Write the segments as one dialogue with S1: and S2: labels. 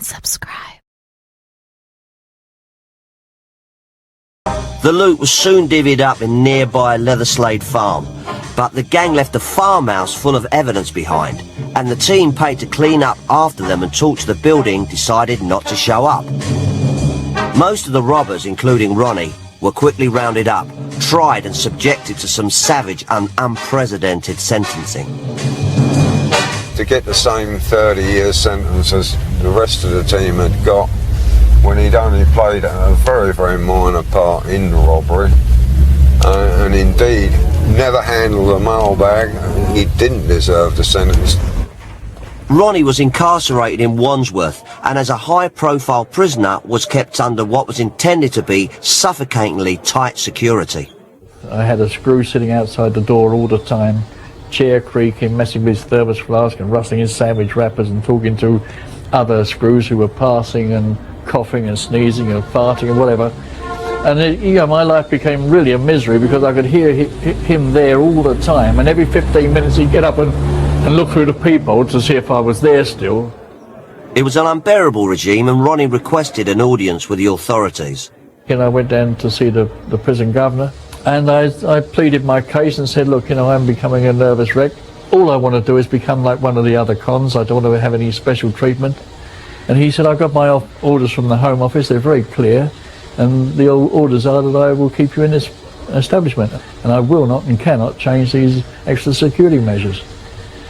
S1: subscribe.
S2: The loot was soon divvied up in nearby Leatherslade Farm, but the gang left a farmhouse full of evidence behind, and the team paid to clean up after them and torch the building decided not to show up. Most of the robbers, including Ronnie, were quickly rounded up, tried and subjected to some savage and unprecedented sentencing.
S3: To get the same 30-year sentence as the rest of the team had got, when he'd only played a very, very minor part in the robbery, and indeed never handled a mailbag, he didn't deserve the sentence.
S2: Ronnie was incarcerated in Wandsworth, and as a high-profile prisoner was kept under what was intended to be suffocatingly tight security.
S4: I had a screw sitting outside the door all the time, chair creaking, messing with his thermos flask and rustling his sandwich wrappers and talking to other screws who were passing and coughing and sneezing and farting and whatever. And my life became really a misery because I could hear him there all the time, and every 15 minutes he'd get up and look through the peephole to see if I was there still.
S2: It was an unbearable regime, and Ronnie requested an audience with the authorities.
S4: I went down to see the prison governor, and I pleaded my case and said, look, I'm becoming a nervous wreck. All I want to do is become like one of the other cons. I don't want to have any special treatment. And he said, I've got my orders from the Home Office, they're very clear, and the orders are that I will keep you in this establishment, and I will not and cannot change these extra security measures.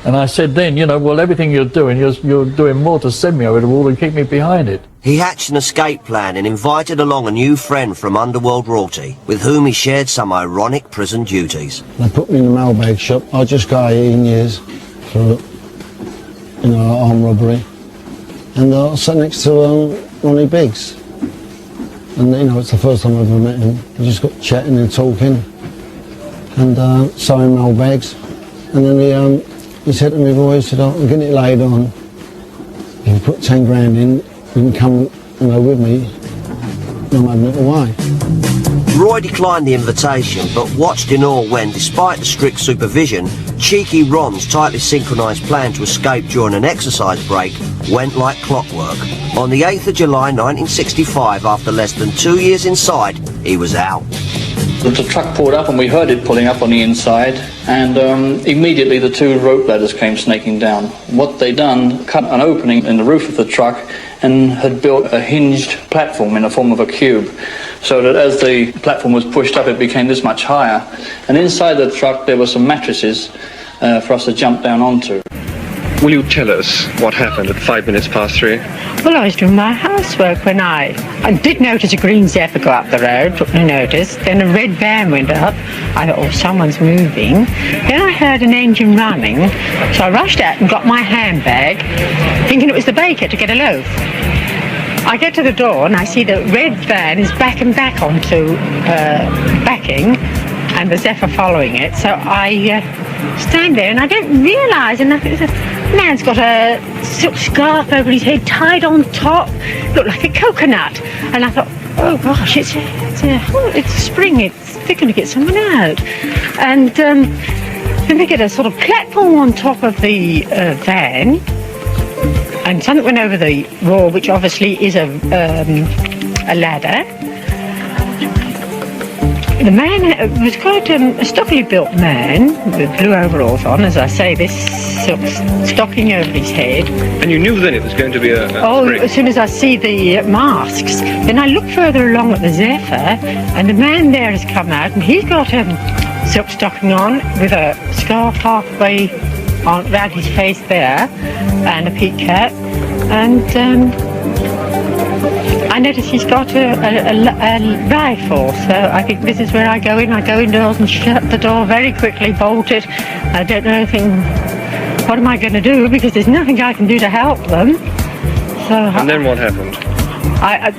S4: And I said then, well, everything you're doing more to send me over the wall than keep me behind it.
S2: He hatched an escape plan and invited along a new friend from underworld royalty, with whom he shared some ironic prison duties.
S5: They put me in the mailbag shop. I just got 18 years for, armed robbery. And I sat next to Ronnie Biggs. And, it's the first time I've ever met him. We just got chatting and talking and sewing mailbags. And then he said to me, boy, he said, I'm getting it laid on. If you put 10 grand in, you can come with me. I'm having it away.
S2: Roy declined the invitation, but watched in awe when, despite the strict supervision, cheeky Ron's tightly synchronised plan to escape during an exercise break went like clockwork. On the 8th of July 1965, after less than 2 years inside, he was out.
S6: The truck pulled up and we heard it pulling up on the inside, and immediately the 2 rope ladders came snaking down. What they done, cut an opening in the roof of the truck and had built a hinged platform in the form of a cube, so that as the platform was pushed up it became this much higher, and inside the truck there were some mattresses for us to jump down onto.
S7: Will you tell us what happened at 3 3?
S8: Well, I was doing my housework when I did notice a green Zephyr go up the road, took no notice. Then a red van went up. I thought, oh, someone's moving. Then I heard an engine running, so I rushed out and got my handbag, thinking it was the baker to get a loaf. I get to the door and I see the red van is backing back onto backing, and the Zephyr following it. So I stand there and I don't realise, and the man's got a silk scarf over his head tied on top, looked like a coconut. And I thought, oh gosh, it's spring, they're going to get someone out. And then they get a sort of platform on top of the van, and something went over the wall, which obviously is a ladder. The man was quite a stockily built man with blue overalls on, as I say, this silk stocking over his head.
S7: And you knew then it was going to be a spring?
S8: As soon as I see the masks. Then I look further along at the Zephyr, and the man there has come out, and he's got a silk stocking on with a scarf halfway around his face there, and a peak cap, and I notice he's got a rifle, so I think this is where I go in. I go indoors and shut the door very quickly, bolt it. I don't know anything. What am I going to do? Because there's nothing I can do to help them.
S7: And then what happened?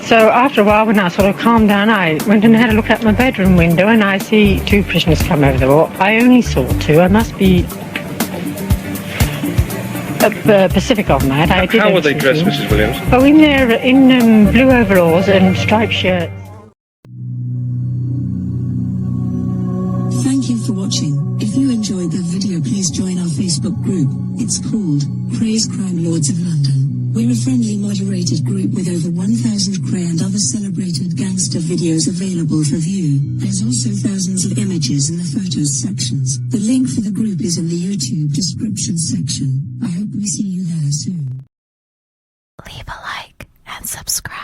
S8: So after a while, when I sort of calmed down, I went and had a look out my bedroom window, and I see 2 prisoners come over the wall. I only saw 2. I must be Pacific on that.
S7: How were they dressed, Mrs. Williams?
S8: Oh, in blue overalls and striped shirts.
S1: Thank you for watching. If you enjoyed the video, please join our Facebook group. It's called Krays Crime Lords of London. We're a friendly, moderated group with over 1,000 Kray and other celebrated gangster videos available for view. There's also thousands of images in the photos sections. The link for the group is in the YouTube description section. I hope we see you there soon.
S9: Leave a like and subscribe.